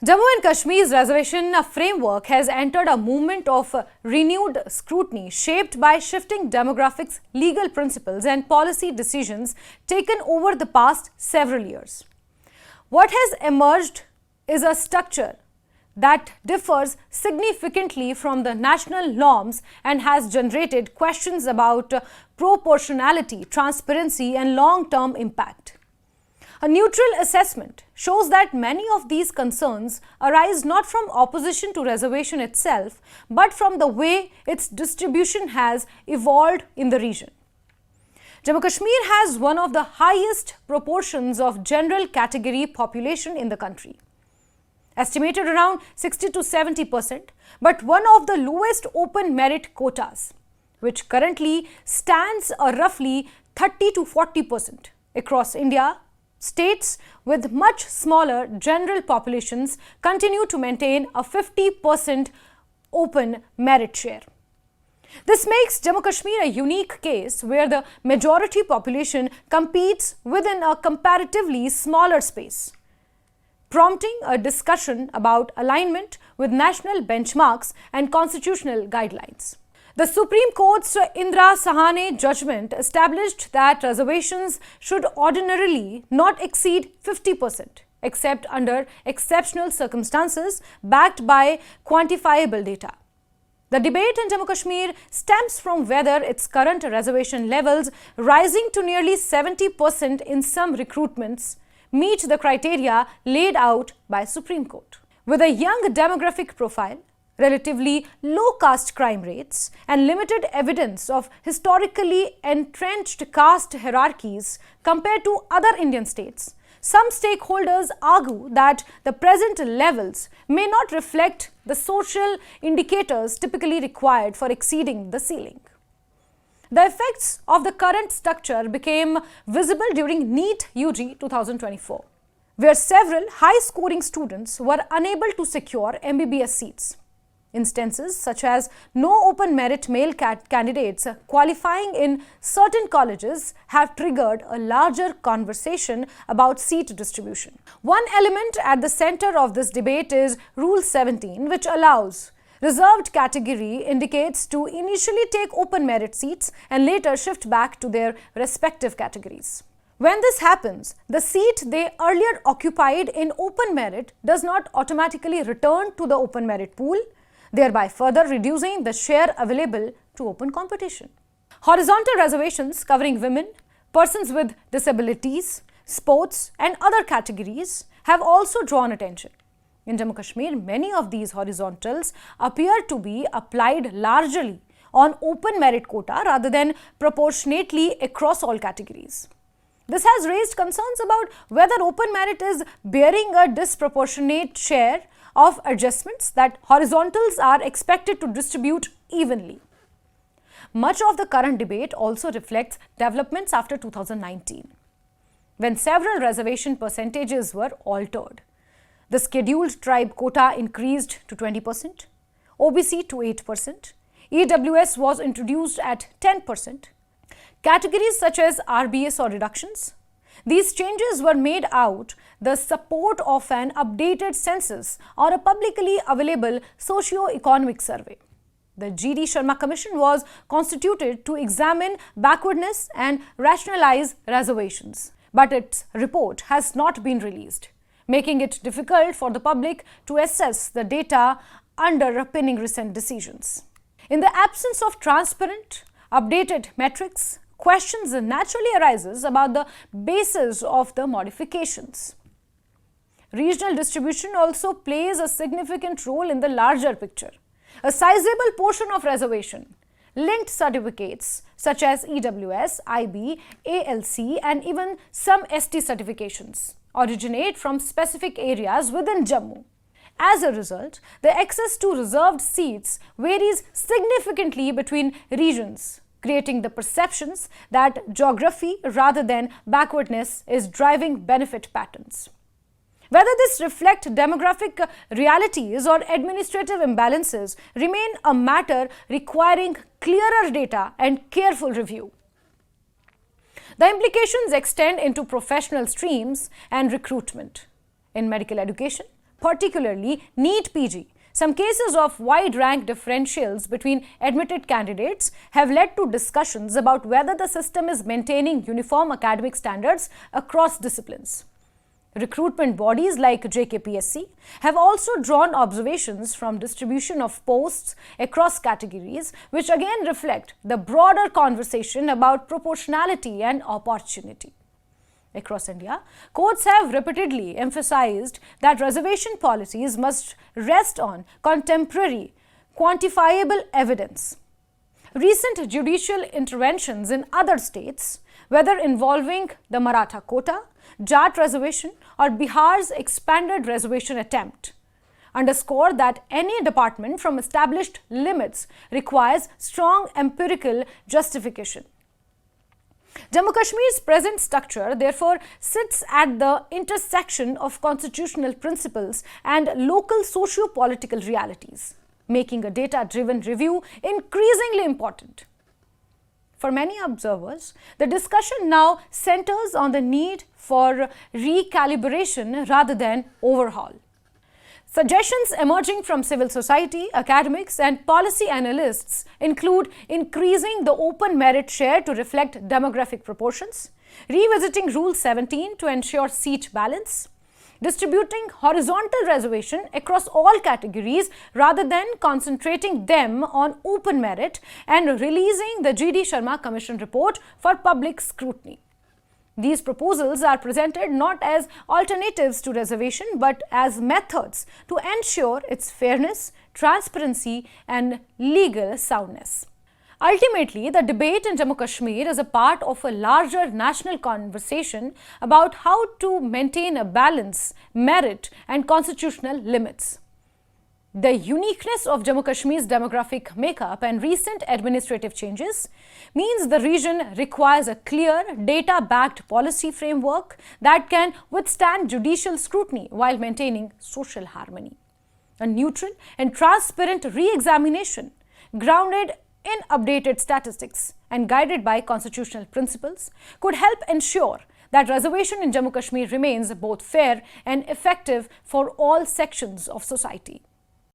Jammu and Kashmir's reservation framework has entered a movement of renewed scrutiny shaped by shifting demographics, legal principles and policy decisions taken over the past several years. What has emerged is a structure that differs significantly from the national norms and has generated questions about proportionality, transparency and long-term impact. A neutral assessment shows that many of these concerns arise not from opposition to reservation itself, but from the way its distribution has evolved in the region. Jammu Kashmir has one of the highest proportions of general category population in the country, estimated around 60 to 70%, but one of the lowest open merit quotas, which currently stands a roughly 30 to 40% across India. States with much smaller general populations continue to maintain a 50% open merit share. This makes Jammu Kashmir a unique case where the majority population competes within a comparatively smaller space, prompting a discussion about alignment with national benchmarks and constitutional guidelines. The Supreme Court's Indra Sahane judgment established that reservations should ordinarily not exceed 50%, except under exceptional circumstances backed by quantifiable data. The debate in Jammu Kashmir stems from whether its current reservation levels, rising to nearly 70% in some recruitments, meet the criteria laid out by Supreme Court. With a young demographic profile, relatively low caste crime rates and limited evidence of historically entrenched caste hierarchies compared to other Indian states, some stakeholders argue that the present levels may not reflect the social indicators typically required for exceeding the ceiling. The effects of the current structure became visible during NEET UG 2024, where several high-scoring students were unable to secure MBBS seats. Instances such as no open merit male candidates qualifying in certain colleges have triggered a larger conversation about seat distribution. One element at the center of this debate is Rule 17, which allows reserved category indicates to initially take open merit seats and later shift back to their respective categories. When this happens, the seat they earlier occupied in open merit does not automatically return to the open merit pool, thereby further reducing the share available to open competition. Horizontal reservations covering women, persons with disabilities, sports and other categories have also drawn attention. In Jammu Kashmir, many of these horizontals appear to be applied largely on open merit quota rather than proportionately across all categories. This has raised concerns about whether open merit is bearing a disproportionate share of adjustments that horizontals are expected to distribute evenly. Much of the current debate also reflects developments after 2019, when several reservation percentages were altered. The scheduled tribe quota increased to 20%, OBC to 8%, EWS was introduced at 10%, categories such as RBS or reductions. These changes were made out the support of an updated census or a publicly available socio-economic survey. The G.D. Sharma Commission was constituted to examine backwardness and rationalize reservations, but its report has not been released, making it difficult for the public to assess the data underpinning recent decisions. In the absence of transparent, updated metrics, questions naturally arises about the basis of the modifications. Regional distribution also plays a significant role in the larger picture. A sizable portion of reservation linked certificates such as EWS, IB, ALC and even some ST certifications originate from specific areas within Jammu. As a result, the access to reserved seats varies significantly between regions, creating the perceptions that geography rather than backwardness is driving benefit patterns. Whether this reflects demographic realities or administrative imbalances remain a matter requiring clearer data and careful review. The implications extend into professional streams and recruitment. In medical education, particularly NEET PG. Some cases of wide rank differentials between admitted candidates have led to discussions about whether the system is maintaining uniform academic standards across disciplines. Recruitment bodies like JKPSC have also drawn observations from distribution of posts across categories, which again reflect the broader conversation about proportionality and opportunity. Across India, courts have repeatedly emphasized that reservation policies must rest on contemporary, quantifiable evidence. Recent judicial interventions in other states, whether involving the Maratha quota, Jat reservation, or Bihar's expanded reservation attempt, underscore that any department from established limits requires strong empirical justification. Jammu Kashmir's present structure, therefore, sits at the intersection of constitutional principles and local socio-political realities, making a data-driven review increasingly important. For many observers, the discussion now centers on the need for recalibration rather than overhaul. Suggestions emerging from civil society, academics, and policy analysts include increasing the open merit share to reflect demographic proportions, revisiting Rule 17 to ensure seat balance, distributing horizontal reservation across all categories rather than concentrating them on open merit, and releasing the G.D. Sharma Commission report for public scrutiny. These proposals are presented not as alternatives to reservation but as methods to ensure its fairness, transparency, and legal soundness. Ultimately, the debate in Jammu Kashmir is a part of a larger national conversation about how to maintain a balance, merit, and constitutional limits. The uniqueness of Jammu Kashmir's demographic makeup and recent administrative changes means the region requires a clear, data-backed policy framework that can withstand judicial scrutiny while maintaining social harmony. A neutral and transparent re-examination, grounded in updated statistics and guided by constitutional principles, could help ensure that reservation in Jammu Kashmir remains both fair and effective for all sections of society.